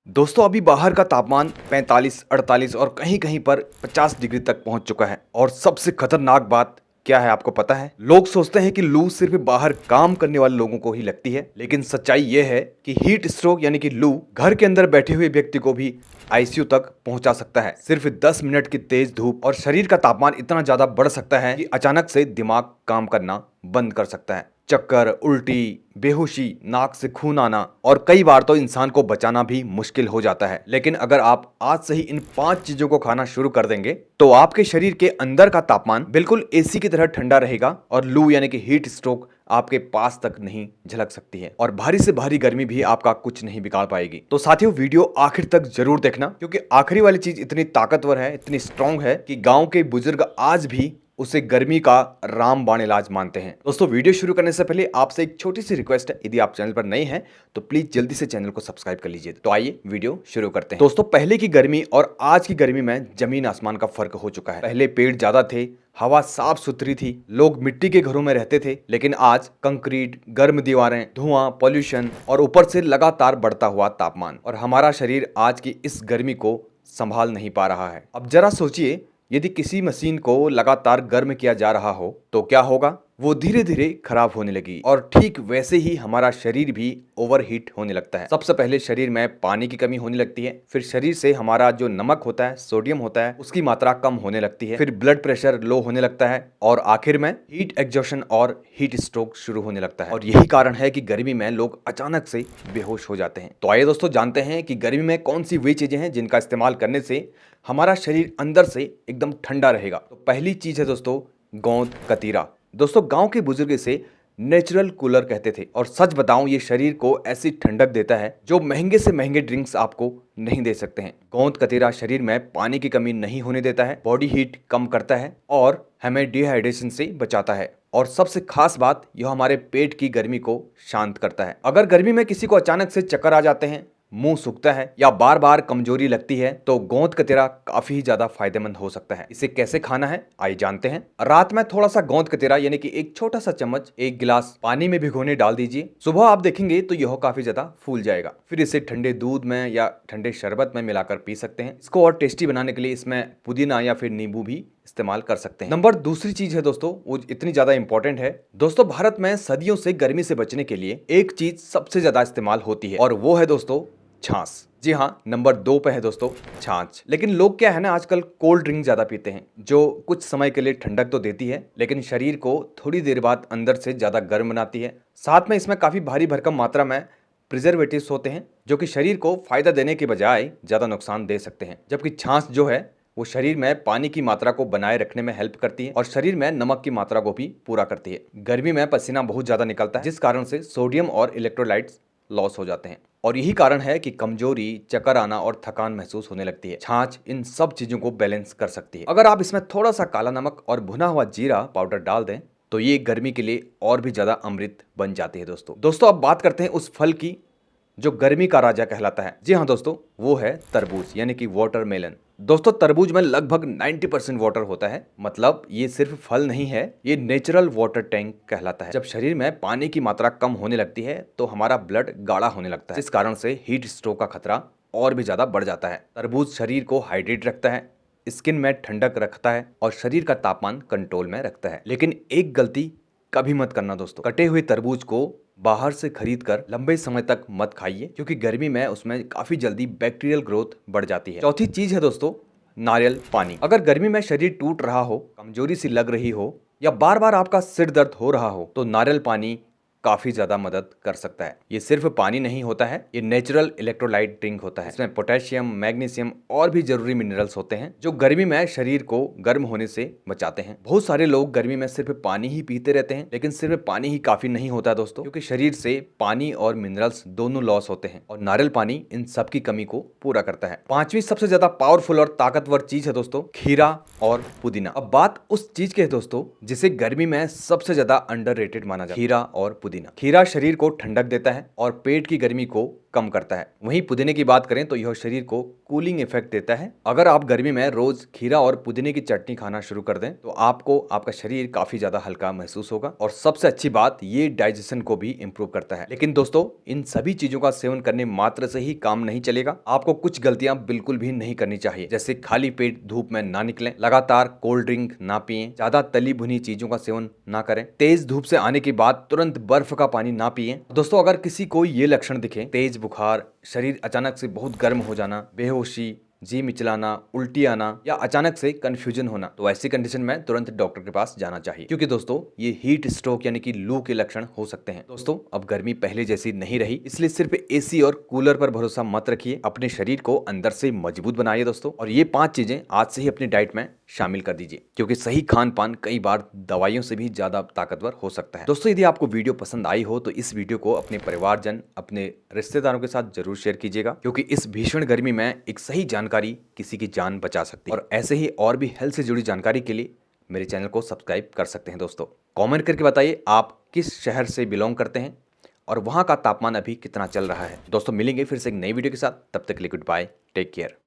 दोस्तों अभी बाहर का तापमान 45, 48 और कहीं-कहीं पर 50 डिग्री तक पहुंच चुका है। और सबसे खतरनाक बात क्या है आपको पता है? लोग सोचते हैं कि लू सिर्फ बाहर काम करने वाले लोगों को ही लगती है, लेकिन सच्चाई ये है कि हीट स्ट्रोक यानी कि लू घर के अंदर बैठे हुए व्यक्ति को भी आईसीयू तक पहुंचा सकता है। सिर्फ 10 मिनट की तेज धूप और शरीर का तापमान इतना ज्यादा बढ़ सकता है कि अचानक से दिमाग काम करना बंद कर सकता है। चक्कर, उल्टी, बेहोशी, नाक से खून आना और कई बार तो इंसान को बचाना भी मुश्किल हो जाता है। लेकिन अगर आप आज से ही इन 5 चीजों को खाना शुरू कर देंगे तो आपके शरीर के अंदर का तापमान बिल्कुल एसी की तरह ठंडा रहेगा और लू यानी कि हीट स्ट्रोक आपके पास तक नहीं झलक सकती है और भारी से भारी गर्मी भी आपका कुछ नहीं बिगाड़ पाएगी। तो साथियों वीडियो आखिर तक जरूर देखना, क्योंकि आखिरी वाली चीज इतनी ताकतवर है, इतनी स्ट्रांग है कि गांव के बुजुर्ग आज भी उसे गर्मी का रामबाण इलाज मानते हैं। दोस्तों वीडियो शुरू करने से पहले आपसे एक छोटी सी रिक्वेस्ट है, यदि आप चैनल पर नए हैं तो प्लीज जल्दी से चैनल को सब्सक्राइब कर लीजिए। तो आइए वीडियो शुरू करते हैं। दोस्तों पहले की गर्मी और आज की गर्मी में जमीन आसमान का फर्क हो चुका है। पहले पेड़ ज्यादा थे, हवा साफ सुथरी थी, लोग मिट्टी के घरों में रहते थे, लेकिन आज कंक्रीट, गर्म दीवारें, धुआं, पॉल्यूशन और ऊपर से लगातार बढ़ता हुआ तापमान, और हमारा शरीर आज की इस गर्मी को संभाल नहीं पा रहा है। अब जरा सोचिए, यदि किसी मशीन को लगातार गर्म किया जा रहा हो तो क्या होगा? वो धीरे धीरे खराब होने लगी। और ठीक वैसे ही हमारा शरीर भी ओवरहीट होने लगता है। सबसे पहले शरीर में पानी की कमी होने लगती है, फिर शरीर से हमारा जो नमक होता है, सोडियम होता है, उसकी मात्रा कम होने लगती है, फिर ब्लड प्रेशर लो होने लगता है और आखिर में हीट एग्जॉशन और हीट स्ट्रोक शुरू होने लगता है। और यही कारण है कि गर्मी में लोग अचानक से बेहोश हो जाते हैं। तो आइए दोस्तों जानते हैं कि गर्मी में कौन सी वे चीजें हैं जिनका इस्तेमाल करने से हमारा शरीर अंदर से एकदम ठंडा रहेगा। तो पहली चीज है दोस्तों गोंद कतीरा। दोस्तों गांव के बुजुर्ग इसे नेचुरल कूलर कहते थे, और सच बताऊं ये शरीर को ऐसी ठंडक देता है जो महंगे से महंगे ड्रिंक्स आपको नहीं दे सकते हैं। गोंद कतीरा शरीर में पानी की कमी नहीं होने देता है, बॉडी हीट कम करता है और हमें डिहाइड्रेशन से बचाता है। और सबसे खास बात, यह हमारे पेट की गर्मी को शांत करता है। अगर गर्मी में किसी को अचानक से चक्कर आ जाते हैं, मुंह सूखता है या बार बार कमजोरी लगती है तो गोंद कतीरा काफी ज्यादा फायदेमंद हो सकता है। इसे कैसे खाना है आइए जानते हैं। रात में थोड़ा सा गोंद कतीरा यानी कि एक छोटा सा चम्मच 1 गिलास पानी में भिगोने डाल दीजिए। सुबह आप देखेंगे तो यह काफी ज्यादा फूल जाएगा। फिर इसे ठंडे दूध में या ठंडे शरबत में मिलाकर पी सकते हैं। इसको और टेस्टी बनाने के लिए इसमें पुदीना या फिर नींबू भी इस्तेमाल कर सकते हैं। नंबर दूसरी चीज है दोस्तों, वो इतनी ज्यादा इंपॉर्टेंट है। दोस्तों भारत में सदियों से गर्मी से बचने के लिए एक चीज सबसे ज्यादा इस्तेमाल होती है और वो है दोस्तों छाछ। जी हाँ, नंबर 2 पे है दोस्तों छाछ। लेकिन लोग क्या है ना, आजकल कोल्ड ड्रिंक ज्यादा पीते हैं जो कुछ समय के लिए ठंडक तो देती है लेकिन शरीर को थोड़ी देर बाद अंदर से ज्यादा गर्म बनाती है। साथ में इसमें काफी भारी भरकम मात्रा में प्रिजर्वेटिव्स होते हैं जो कि शरीर को फायदा देने के बजाय ज्यादा नुकसान दे सकते हैं। जबकि छाछ जो है वो शरीर में पानी की मात्रा को बनाए रखने में हेल्प करती है और शरीर में नमक की मात्रा को भी पूरा करती है। गर्मी में पसीना बहुत ज्यादा निकलता है जिस कारण से सोडियम और इलेक्ट्रोलाइट्स लॉस हो जाते हैं और यही कारण है कि कमजोरी, चक्कर आना और थकान महसूस होने लगती है। छाछ इन सब चीजों को बैलेंस कर सकती है। अगर आप इसमें थोड़ा सा काला नमक और भुना हुआ जीरा पाउडर डाल दें तो ये गर्मी के लिए और भी ज्यादा अमृत बन जाती है। दोस्तों अब बात करते हैं उस फल की जो गर्मी का राजा कहलाता है। जी हाँ दोस्तों, वो है तरबूज यानी कि वाटरमेलन। दोस्तों तरबूज में लगभग 90% वाटर होता है, मतलब ये सिर्फ फल नहीं है, ये नेचुरल वाटर टैंक कहलाता है। जब शरीर में पानी की मात्रा कम होने लगती है तो हमारा ब्लड गाढ़ा होने लगता है, जिस कारण से हीट स्ट्रोक का खतरा और भी ज्यादा बढ़ जाता है। तरबूज शरीर को हाइड्रेट रखता है, स्किन में ठंडक रखता है और शरीर का तापमान कंट्रोल में रखता है। लेकिन एक गलती कभी मत करना दोस्तों, कटे हुए तरबूज को बाहर से खरीद कर लंबे समय तक मत खाइए, क्योंकि गर्मी में उसमें काफी जल्दी बैक्टीरियल ग्रोथ बढ़ जाती है। चौथी चीज है दोस्तों नारियल पानी। अगर गर्मी में शरीर टूट रहा हो, कमजोरी सी लग रही हो या बार बार आपका सिर दर्द हो रहा हो तो नारियल पानी काफी ज्यादा मदद कर सकता है। ये सिर्फ पानी नहीं होता है, ये नेचुरल इलेक्ट्रोलाइट ड्रिंक होता है। इसमें पोटेशियम, मैग्नीशियम और भी जरूरी मिनरल्स होते हैं जो गर्मी में शरीर को गर्म होने से बचाते हैं। बहुत सारे लोग गर्मी में सिर्फ पानी ही पीते रहते हैं, लेकिन सिर्फ पानी ही काफी नहीं होता दोस्तों, क्योंकि शरीर से पानी और मिनरल्स दोनों लॉस होते हैं और नारियल पानी इन सब की कमी को पूरा करता है। 5वीं सबसे ज्यादा पावरफुल और ताकतवर चीज है दोस्तों खीरा और पुदीना। अब बात उस चीज की है दोस्तों जिसे गर्मी में सबसे ज्यादा अंडररेटेड माना जाता है, खीरा और पुदीना। खीरा शरीर को ठंडक देता है और पेट की गर्मी को कम करता है। वहीं पुदीने की बात करें तो यह शरीर को कूलिंग इफेक्ट देता है। अगर आप गर्मी में रोज खीरा और पुदीने की चटनी खाना शुरू कर दें तो आपको आपका शरीर काफी ज्यादा हल्का महसूस होगा और सबसे अच्छी बात ये डाइजेशन को भी इंप्रूव करता है। लेकिन दोस्तों इन सभी चीजों का सेवन करने मात्र से ही काम नहीं चलेगा। आपको कुछ गलतियां बिल्कुल भी नहीं करनी चाहिए, जैसे खाली पेट धूप में ना निकलें, लगातार कोल्ड ड्रिंक ना पिएं, ज्यादा तली भुनी चीजों का सेवन ना करें, तेज धूप से आने के बाद तुरंत बर्फ का पानी ना पिएं। दोस्तों अगर किसी को ये लक्षण दिखे, तेज बुखार, शरीर अचानक से बहुत गर्म हो जाना, बेहोशी, जी मिचलाना, उल्टी आना या अचानक से कंफ्यूजन होना, तो ऐसी कंडीशन में तुरंत डॉक्टर के पास जाना चाहिए, क्योंकि दोस्तों ये हीट स्ट्रोक यानी कि लू के लक्षण हो सकते हैं। दोस्तों अब गर्मी पहले जैसी नहीं रही, इसलिए सिर्फ एसी और कूलर पर भरोसा मत रखिए, अपने शरीर को अंदर से मजबूत बनाइए दोस्तों। और ये 5 चीजें आज से ही अपनी डाइट में शामिल कर दीजिए, क्योंकि सही खान पान कई बार दवाइयों से भी ज्यादा ताकतवर हो सकता है। दोस्तों यदि आपको वीडियो पसंद आई हो तो इस वीडियो को अपने परिवारजन, अपने रिश्तेदारों के साथ जरूर शेयर कीजिएगा, क्योंकि इस भीषण गर्मी में एक सही जानकारी किसी की जान बचा सकती है। और ऐसे ही और भी हेल्थ से जुड़ी जानकारी के लिए मेरे चैनल को सब्सक्राइब कर सकते हैं। दोस्तों कमेंट करके बताइए आप किस शहर से बिलोंग करते हैं और वहां का तापमान अभी कितना चल रहा है। दोस्तों मिलेंगे फिर से एक नई वीडियो के साथ, तब तक के लिए गुड बाय, टेक केयर।